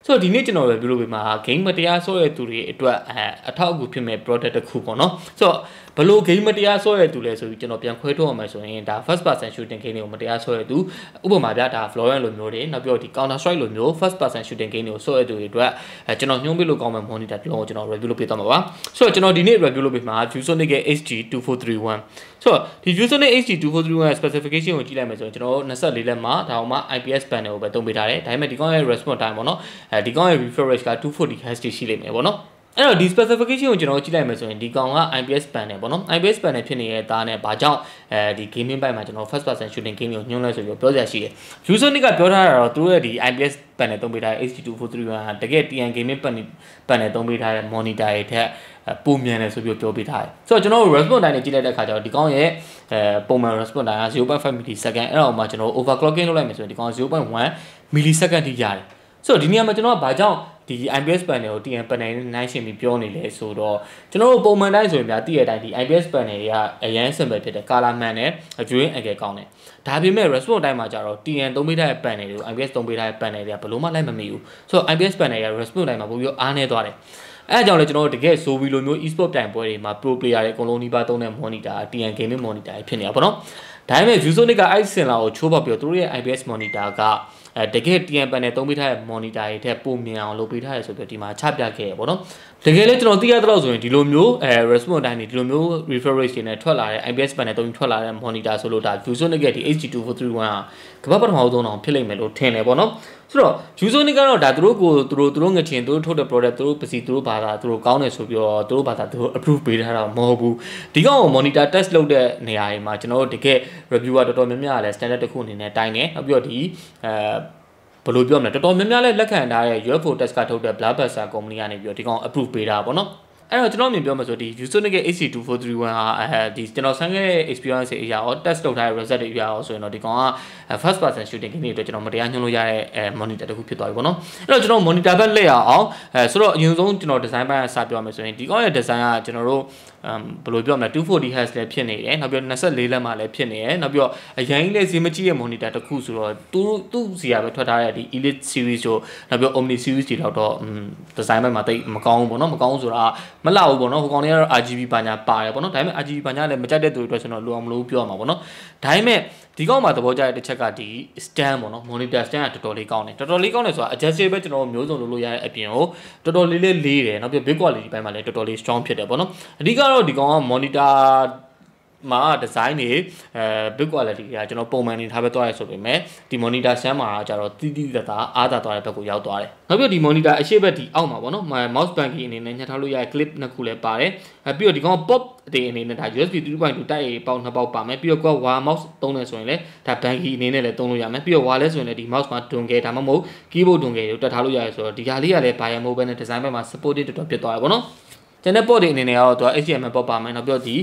ဆိုတော့ဒီနေ့ကျွန်တော်ပြောလို့ပြမှာ game မတရားဆော့တဲ့သူတွေအတွက်အထောက်အကူဖြစ်မဲ့ product တစ်ခုပေါ့နော်ဆိုတော့ဘလို့ game မတရားဆော့တဲ့သူလဲဆိုပြီးကျွန်တော်ပြန်ခွဲထုတ်အောင်မယ်ဆိုရင်ဒါ first person shooting game တွေကိုမတရားဆော့တဲ့သူဥပမာပြဒါ Valorant လိုမျိုးတွေနောက်ပြီးတော့ဒီ Counter Strike လိုမျိုး first person shooting game တွေကိုဆော့တဲ့သူတွေအတွက်ကျွန်တော်ညွှန်းပြလို့ကောင်းမဲ့ monitor တစ်လုံးကိုကျွန်တော် review လုပ်ပေးသွားမှာပါဆိုတော့ကျွန်တော်ဒီနေ့ review လုပ်ပေးမှာ ViewSonic ရဲ့HD2431ဆိုတော့ဒီ ViewSonic HD2431 ရဲ့ specification ကိုကြည့်လိုက်မယ်ဆိုရင်ကျွန်တော်24လက်မှာဒါမှ IPS panel ကိုပဲသုံးပေးထားတယ်ဒါပေမဲ့ဒီကောင်ရဲ့ response time ပေါ့နော်ဒီကောင်ရဲ့ refresh rate က240 Hz ရှိလိမ့်မယ်ပေါ့နော်အဲ့တော့ဒီ specification ကိုကျွန်တော်ကြည့်လိုက်မယ်ဆိုရင်ဒီကောင်က IPS panel ပေါ့နော် IPS panel ဖြစ်နေတဲ့သားနဲ့ဘာကြောင့်ဒီ gaming ဘက်မှာကျွန်တော် first person shooting game ကိုညွှန်းလဲဆိုပြီးပြောစရာရှိတယ် ViewSonic ကပြောထားတာတော့သူတို့ရဲ့ဒီ IPS panel သုံးပေးထားတဲ့ HD2431 တကယ် TN gaming panel သုံးပေးထားတဲ့ monitor တွေထက်ပုံမြန်တယ်ဆိုပြီးပြောပေးထားတယ်ဆိုတော့ကျွန်တော်တို့ response time နဲ့ကြည့်လိုက်တဲ့အခါကျတော့ဒီကောင်ရဲ့ပုံမှန် response time က 0.5 millisecond အဲ့တော့မှကျွန်တော် overclocking လုပ်လိုက်မယ်ဆိုရင်ဒီကောင် 0.1 millisecond ထိရတယ်ဆိုတော့ဒီနေရာမှာကျွန်တော်ကဘာကြောင့်ဒီ IPS panel ကို TN panel နဲ့နှိုင်းယှဉ်ပြီးပြောနေလဲဆိုတော့ကျွန်တော်တို့ပုံမှန်တိုင်းဆိုရင်ဗျာတည့်ရတိုင်းဒီ IPS panel တွေကအရန် simple ဖြစ်တယ် color မှန်တယ် viewing angle ကောင်းတယ်ဒါပေမဲ့ response time မှာကျတော့ TN သုံးပေးထားတဲ့ panel တွေကို IPS သုံးပေးထားတဲ့ panel တွေကဘယ်လိုမှလိုက်မမီဘူးဆိုတော့ IPS panel ရဲ့ response time မှာပိုပြီးအားနည်းသွားတယ်အဲအကြောင်းလဲကျွန်တော်တို့တကယ်ဆိုဗီလိုမျိုး e-sport တိုင်ပွဲတွေမှာ pro player တွေအကုန်လုံးဒီပါသုံးတဲ့ monitor TN gaming monitor ဖြစ်နေတာပေါ့နော်ဒါပေမဲ့ ViewSonic ကအဲ့စင်လာကိုချိုးပေါက်ပြီးတော့သူတို့ရဲ့ IPS monitor ကတကယ် TN panel သုံးပေးထားတဲ့ monitor တွေထက်ပိုမြန်အောင်လုပ်ပေးထားရဆိုပြီးဒီမှာချပြခဲ့ရပေါ့နော်တကယ်လည်းကျွန်တော်သိရတော့ဆိုရင်ဒီလိုမျိုးresponse time တွေဒီလိုမျိုး refresh rate တွေနဲ့ထွက်လာတဲ့ IPS panel သုံးထွက်လာတဲ့ monitor ဆိုလို့ဒါ ViewSonic ရဲ့ဒီ HD2431 ကကမ္ဘာပထမဆုံးအောင်ဖြစ်လိမ့်မယ်လို့ထင်တယ်ပေါ့နော်ဆိုတော့ ViewSonic ကတော့ဒါသူတို့ငချင်သူတို့ထုတ်တဲ့ product သူတို့ပစီသူတို့ဘာသာသူတို့ကောင်းတယ်ဆိုပြီးတော့သူတို့ဘာသာသူတို့ approve ပေးထားတာမဟုတ်ဘူးဒီကောင်ကို monitor test လုပ်တဲ့နေရာတွေမှာကျွန်တော်တို့တကယ် reviewer တော်တော်များများလည်း standard တစ်ခုအနေနဲ့တိုင်းတယ်နောက်ပြီးတော့ဒီဘယ်လိုပြောမလဲတော်တော်များများလည်းလက်ခံထားတဲ့ UFO test ကထုတ်တဲ့ Blockbuster company ကနေပြီးတော့ဒီကောင် approve ပေးတာပေါ့နော်အဲ့တော့ကျွန်တော်မြင်ပြောမှာဆိုဒီ ViewSonic ရဲ့ HD2431 ဟာဒီကျွန်တော်ဆန်းခဲ့တဲ့ experience တွေအရာရော test လုပ်ထားတဲ့ result တွေအရာရောဆိုရင်တော့ဒီကောင်က first person shooting game တွေအတွက်ကျွန်တော်မတရားညွှန်းလို့ရတဲ့monitor တစ်ခုဖြစ်သွားပြီပေါ့နော်အဲ့တော့ကျွန်တော် monitor ဘက်လက်ရအောင်ဆိုတော့အရင်ဆုံးကျွန်တော် design ဘက်ကစပြောမယ်ဆိုရင်ဒီကောင်ရဲ့ design ကကျွန်တော်တို့ဘယ်လိုပြောမလဲ240 Hz လည်းဖြစ်နေတယ်နောက်ပြီးတော့24လက်မှလည်းဖြစ်နေတယ်နောက်ပြီးတော့အရင်လေးဈေးမကြီးရဲ့ monitor တစ်ခုဆိုတော့သူ့စီကပဲထွက်ထားတဲ့ဒီ Elite series တို့နောက်ပြီးတော့ Omni series တွေတော့ design ဘက်မှာတိတ်မကောင်းဘူးပေါ့နော်မကောင်းဆိုတာမလောက်ဘူးပေါ့နော်ဟိုကောင်တွေကတော့ RGB ဘာညာပါတယ်ပေါ့နော်ဒါပေမဲ့ RGB ဘာညာလည်းမကြိုက်တဲ့သူတွေအတွက်ကျွန်တော်လိုအောင်မလို့ပြောရမှာပေါ့နော်ဒါပေမဲ့ဒီကောင်မှာသဘောကျတဲ့တစ်ချက်ကဒီ stand ပေါ့နော် monitor stand ကတော်တော်လေးကောင်းတယ်တော်တော်လေးကောင်းတယ်ဆိုတာ adjustable ပဲကျွန်တော်မျိုးစုံလုပ်လို့ရတဲ့အပြင်ကိုတော်တော်လေးလေးတယ်နောက်ပြီး big quality ဘက်မှာလည်းတော်တော်လေး strong ဖြစ်တယ်ပေါ့နော်အဓိကတော့ဒီကောင်က monitor မှာ design တွေbig quality ကကျွန်တော်ပုံမှန်နေထားပဲသွားရဆိုပေမဲ့ဒီ monitor stand မှာကျတော့တိတိတတ်တာအားသာသွားတဲ့ဘက်ကိုရောက်သွားတယ်နောက်ပြီးဒီ monitor အရှိဘက်ဒီအောက်မှာပေါ့နော် mouse banking အနေနဲ့ညှပ်ထားလို့ရတဲ့ clip နှစ်ခုလည်းပါတယ်ပြီးတော့ဒီကောင် pop တွေအနေနဲ့ဒါ USB 3.2 တိုက်ပေါက်နှစ်ပေါက်ပါမယ်ပြီးတော့ wire mouse သုံးတယ်ဆိုရင်လည်းဒါ banking အနေနဲ့လည်းသုံးလို့ရမယ်ပြီးတော့ wire လဲဆိုရင်လည်းဒီ mouse မှာတွန်ခဲ့ဒါမှမဟုတ် keyboard တွန်ခဲ့ကိုတက်ထားလို့ရတယ်ဆိုတော့ဒီဟာလေးကလည်း buyer mode ပဲနဲ့ design ဘက်မှာ supported တော်တော်ဖြစ်သွားတယ်ပေါ့နော်ကျန်တဲ့ port တွေအနေနဲ့ကတော့သူက HDMI port ပါမယ်နောက်ပြီးတော့ဒီ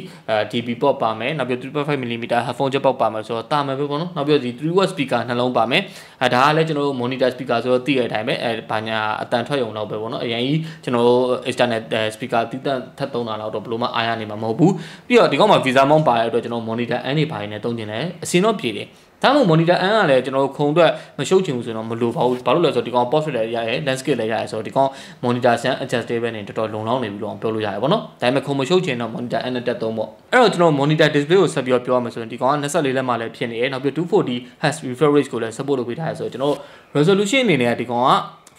DB port ပါမယ်နောက်ပြီး 3.5mm headphone jack port ပါမယ်ဆိုတော့တာမယ်ပဲပေါ့နော်နောက်ပြီးတော့ဒီ 3W speaker နှလုံးပါမယ်ဒါကလည်းကျွန်တော်တို့ monitor speaker ဆိုတော့သိတဲ့အတိုင်းပဲဘာညာအတန်ထွက်ရုံတော့ပဲပေါ့နော်အရင်ကြီးကျွန်တော်တို့ external speaker တိတက်ထပ်သုံးတာတော့ဘယ်လိုမှအားရနေမှာမဟုတ်ဘူးပြီးတော့ဒီကောင်မှာ visa mount ပါတဲ့အတွက်ကျွန်တော် monitor N တွေဘာတွေနဲ့သုံးကျင်တယ်အစင်တော့ပြေတယ်ဒါမှမဟုတ် monitor N ကလည်းကျွန်တော်တို့ခုံအတွက်မရှုပ်ချင်ဘူးဆိုတော့မလိုပါဘူးဘာလို့လဲဆိုတော့ဒီကောင် portrait လည်းရရဲ landscape လည်းရရဲဆိုတော့ဒီကောင် monitor stand adjustable နဲ့တော်တော်လုံလောက်နေပြီလို့ပြောလို့ရတယ်ပေါ့နော်ဒါပေမဲ့ခုံမရှုပ်ချင်တော့ monitor N နဲ့တက်သုံးပေါ့အဲ့တော့ကျွန်တော် monitor display ကိုဆက်ပြီးပြောရမယ်ဆိုရင်ဒီကောင်က24လက်မှလည်းဖြစ်နေတယ်နောက်ပြီး240 Hz refresh rate ကိုလည်း support လုပ်ပေးထားရဆိုတော့ကျွန်တော် resolution အနေနဲ့ဒီကောင်က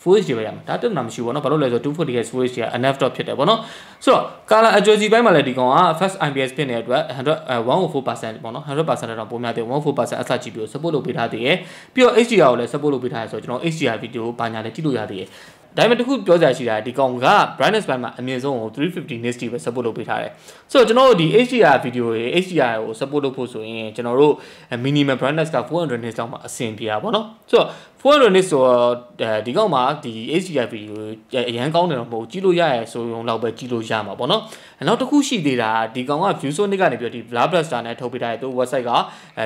Full HD ပဲရမှာဒါပြဿနာမရှိဘူးပေါ့နော်ဘာလို့လဲဆိုတော့240 Hz Full HD က enough တော့ဖြစ်တယ်ပေါ့နော်ဆိုတော့ color accuracy ဘက်မှာလည်းဒီကောင်က first IPS ဖြစ်နေတဲ့အတွက်104% ပေါ့နော် 100% တော့ပုံများတယ် 104% sRGB ကို support လုပ်ပေးထားသေးတယ်ပြီးတော့ HDR ကိုလည်း support လုပ်ပေးထားရဆိုတော့ကျွန်တော် HDR video ဘာညာလည်းကြည့်လို့ရသေးတယ်ဒါပေမဲ့တခုပြောကြရရှိတာဒီကောင်က brightness ဘက်မှာအမြင့်ဆုံးကို350 nits ပဲ support လုပ်ပေးထားတယ်ဆိုတော့ကျွန်တော်တို့ဒီ HDR video တွေ HDR ကို support လုပ်ဖို့ဆိုရင်ကျွန်တော်တို့ minimum brightness က400 nits လောက်မှအဆင်ပြေတာပေါ့နော်ဆိုတော့400 nits ဆိုတော့ဒီကောင်မှာဒီ HDR video အရန်ကောင်းတယ်တော့မဟုတ်ကြည့်လို့ရရဲဆိုရုံလောက်ပဲကြည့်လို့ရမှာပေါ့နော်နောက်တစ်ခုရှိသေးတာဒီကောင်က ViewSonic ကနေပြီးတော့ဒီ Blockbuster နဲ့ထုတ်ပေးထားတဲ့သူ website က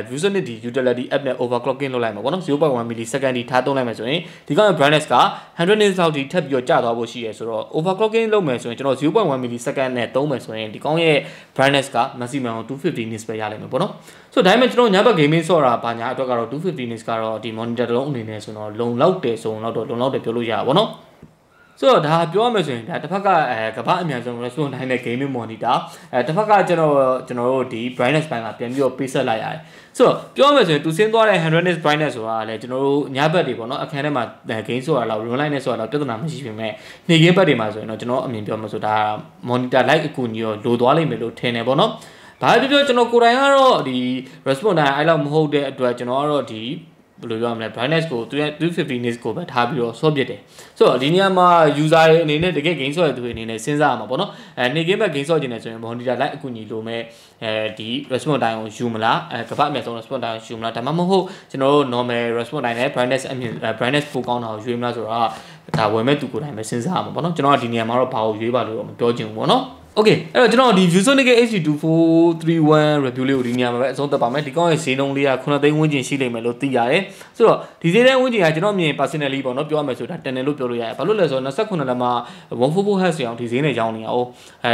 ViewSonic ဒီ utility app နဲ့ overclocking လုပ်လိုက်မှာပေါ့နော် 0.1 millisecond ထိထားသုံးလိုက်မယ်ဆိုရင်ဒီကောင်ရဲ့ brightness က100 nits လောက်ထိထပ်ပြီးတော့ကျသွားဖို့ရှိရဲဆိုတော့ overclocking လုပ်မယ်ဆိုရင်ကျွန်တော် 0.1 millisecond နဲ့သုံးမယ်ဆိုရင်ဒီကောင်ရဲ့ brightness က maximum 250 nits ပဲရလိမ့်မယ်ပေါ့နော်ဆိုတော့ဒါပေမဲ့ကျွန်တော်ညဘက် gaming ဆော့တာဘာညာအတွက်ကတော့250 nits ကတော့ဒီ monitor တစ်လုံးအနေနဲ့ဆိုတော့လုံလောက်တယ်ဆိုတော့လုံလောက်တယ်ပြောလို့ရပါဘောနော် ဆိုတော့ဒါပြောရမယ်ဆိုရင်ဒါတစ်ဖက်ကကမ္ဘာအများဆုံး response time နဲ့ gaming monitor တစ်ဖက်ကကျွန်တော်တို့ဒီ brightness ဘိုင်းမှာပြန်ပြီးတော့ပေးဆက်လိုက်ရတယ်ဆိုတော့ပြောရမယ်ဆိုရင်သူဆင်းသွားတဲ့ 100 nits brightness ဆိုတာလည်းကျွန်တော်တို့ညဘက်တွေပေါ့နော်အခန်းထဲမှာ game ဆိုတာလောက် run line နဲ့ဆိုတာလောက်ပြဿနာမရှိပေမဲ့နေကင်းဘက်တွေမှာဆိုရင်တော့ကျွန်တော်အမြင်ပြောမှာဆိုဒါ monitor light အကူအညီရောလိုသွားလိမ့်မယ်လို့ထင်တယ်ပေါ့နော်ဘာဖြစ်ဖြစ်ကျွန်တော်ကိုယ်တိုင်ကတော့ဒီ response time အဲ့လောက်မဟုတ်တဲ့အတွက်ကျွန်တော်ကတော့ဒီဘယ်လိုပြောရမလဲ brightness ကို250 nits ကိုပဲထားပြီးတော့ဆော့ပစ်တယ်ဆိုတော့ဒီနေရာမှာ user ရဲ့အနေနဲ့တကယ် game ဆော့ရတဲ့သူတွေအနေနဲ့စဉ်းစားရမှာပေါ့နော်နေကင်းဘက် game ဆော့ခြင်းနဲ့ဆိုရင် monitor light အကူအညီလိုမဲ့ဒီ response time ကိုယူမလားကမ္ဘာအမြင့်ဆုံး response time ကိုယူမလားဒါမှမဟုတ်ကျွန်တော်တို့ normal response time နဲ့ brightness အမြင့် brightness ပိုကောင်းတာကိုယူမလားဆိုတော့ဒါဝယ်မဲ့သူကိုယ်တိုင်ပဲစဉ်းစားရမှာပေါ့နော်ကျွန်တော်ကဒီနေရာမှာတော့ဘာကိုရွေးပါလို့တော့မပြောချင်ဘူးပေါ့နော်Okay အဲ့တော့ကျွန်တော်ဒီ ViewSonic HD2431 review လေးကိုဒီနေရာမှာပဲအဆုံးသတ်ပါမယ်ဒီကောင်းရဲ့ဈေးနှုန်းလေးက9သိန်းဝန်းကျင်ရှိလိမ့်မယ်လို့သိရတယ်ဆိုတော့ဒီဈေးနှုန်းဝန်းကျင်ကကျွန်တော်မြင် personally ပေါ့နော်ပြောရမယ်ဆိုတာတန်တယ်လို့ပြောလို့ရတယ်ဘာလို့လဲဆိုတော့29လက်မှာ 144Hz အောင်ဒီဈေးနဲ့ရောင်းနေအောင်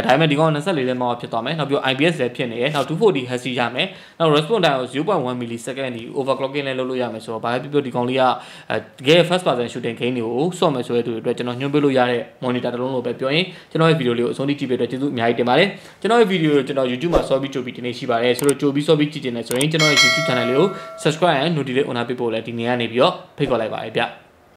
ဒါပေမဲ့ဒီကောင်း24လက်မှာဖြစ်သွားမယ်နောက်ပြီး IPS လည်းဖြစ်နေတယ်နောက် 240Hz ရမယ်နောက် response time ကို 0.1 millisecond ဒီ overclocking လည်းလုပ်လို့ရမယ်ဆိုတော့ဘာပဲပြောဒီကောင်းလေးကတကယ် first person shooting game တွေကိုစော့မယ်ဆိုတဲ့သူတွေအတွက်ကျွန်တော်ညွှန်ပြလို့ရတဲ့ monitor တစ်လုံးလို့ပဲပြောရင်ကျွန်တော်ရဲ့ video လေးကိုအဆုံးထိကြည့်ပေးတဲ့ကျေးဇူးအများကြီးတင်ပါတယ်ကျွန်တော်ရဲ့ video ကိုကျွန်တော် YouTube မှာ စောပြီးကြိုပြီးတင်နေရှိပါတယ်ဆိုတော့ကြိုပြီးစောပြီးကြည့်တင်နေဆိုရင်ကျွန်တော်ရဲ့ YouTube channel လေးကို subscribe and notification on ပေးဖို့လည်းဒီနေ့ကနေပြီးတော့ဖိတ်ခေါ်လိုက်ပါတယ်ဗျ